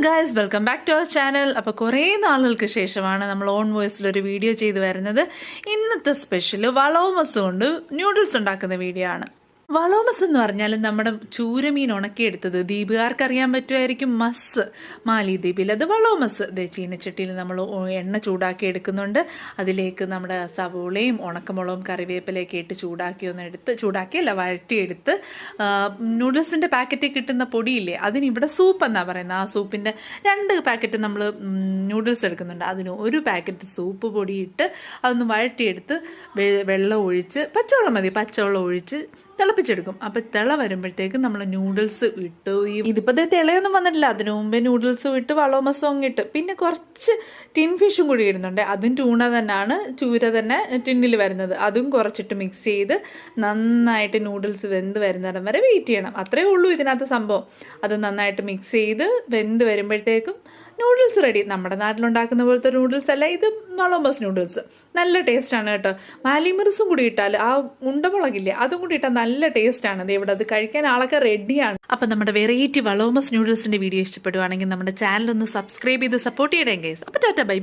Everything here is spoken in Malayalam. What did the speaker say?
Guys, welcome back to our channel. അപ്പോൾ കുറേ നാളുകൾക്ക് ശേഷമാണ് നമ്മൾ ഓൺ വോയിസിലൊരു വീഡിയോ ചെയ്ത് വരുന്നത്. ഇന്നത്തെ സ്പെഷ്യൽ വളോമസ് കൊണ്ട് ന്യൂഡിൽസ് ഉണ്ടാക്കുന്ന വീഡിയോ ആണ്. വളോമസ് എന്ന് പറഞ്ഞാൽ നമ്മുടെ ചൂരമീൻ ഉണക്കിയെടുത്തത് ദീപുകാർക്ക് അറിയാൻ പറ്റുമായിരിക്കും. മസ് മാലിദ്വീപിൽ അത് വളോമസ്. ചീനച്ചട്ടിയിൽ നമ്മൾ എണ്ണ ചൂടാക്കി എടുക്കുന്നുണ്ട്. അതിലേക്ക് നമ്മുടെ സവോളയും ഉണക്കമുളകും കറിവേപ്പിലയൊക്കെ ഇട്ട് ചൂടാക്കിയല്ല വഴറ്റിയെടുത്ത് നൂഡിൽസിൻ്റെ പാക്കറ്റിൽ കിട്ടുന്ന പൊടിയില്ലേ, അതിനിവിടെ സൂപ്പ് എന്നാണ് പറയുന്നത്. ആ സൂപ്പിൻ്റെ 2 പാക്കറ്റ് നമ്മൾ നൂഡിൽസ് എടുക്കുന്നുണ്ട്. അതിന് 1 പാക്കറ്റ് സൂപ്പ് പൊടിയിട്ട് അതൊന്ന് വഴറ്റിയെടുത്ത് വെള്ളം ഒഴിച്ച് പച്ചവെള്ളം ഒഴിച്ച് തിളപ്പിച്ചെടുക്കും. അപ്പം തിള വരുമ്പോഴത്തേക്കും നമ്മൾ നൂഡിൽസ് ഇട്ടു. ഇതിപ്പോൾ തിളയൊന്നും വന്നിട്ടില്ല. അതിനു മുമ്പേ നൂഡിൽസും ഇട്ട് വളോമസും ഇട്ട് പിന്നെ കുറച്ച് ടിൻ ഫിഷും കൂടി ഇടുന്നുണ്ട്. അതും ചൂര തന്നെ ടിന്നിൽ വരുന്നത്. അതും കുറച്ചിട്ട് മിക്സ് ചെയ്ത് നന്നായിട്ട് നൂഡിൽസ് വെന്ത് വരുന്നിടം വരെ വെയിറ്റ് ചെയ്യണം. അത്രയേ ഉള്ളൂ ഇതിനകത്ത് സംഭവം. അത് നന്നായിട്ട് മിക്സ് ചെയ്ത് വെന്ത് വരുമ്പോഴത്തേക്കും നൂഡിൽസ് റെഡി. നമ്മുടെ നാട്ടിലുണ്ടാക്കുന്ന പോലത്തെ നൂഡിൽസ് അല്ല, ഇത് വളോമസ് നൂഡിൽസ്. നല്ല ടേസ്റ്റാണ് കേട്ടോ. മാലിമിർസും കൂടി ഇട്ടാൽ, ആ ഉണ്ടമുളകില്ലേ, അതും കൂടി ഇട്ടാൽ നല്ല ടേസ്റ്റാണ്. അത് ഇവിടെ അത് കഴിക്കാൻ ആളൊക്കെ റെഡിയാണ്. അപ്പം നമ്മുടെ വെറൈറ്റി വളോമസ് നൂഡിൽസിൻ്റെ വീഡിയോ ഇഷ്ടപ്പെടുവാണെങ്കിൽ നമ്മുടെ ചാനൽ ഒന്ന് സബ്സ്ക്രൈബ് ചെയ്ത് സപ്പോർട്ട് ചെയ്യണേ ഗൈസ്. അപ്പോൾ ടാറ്റാ ബൈ.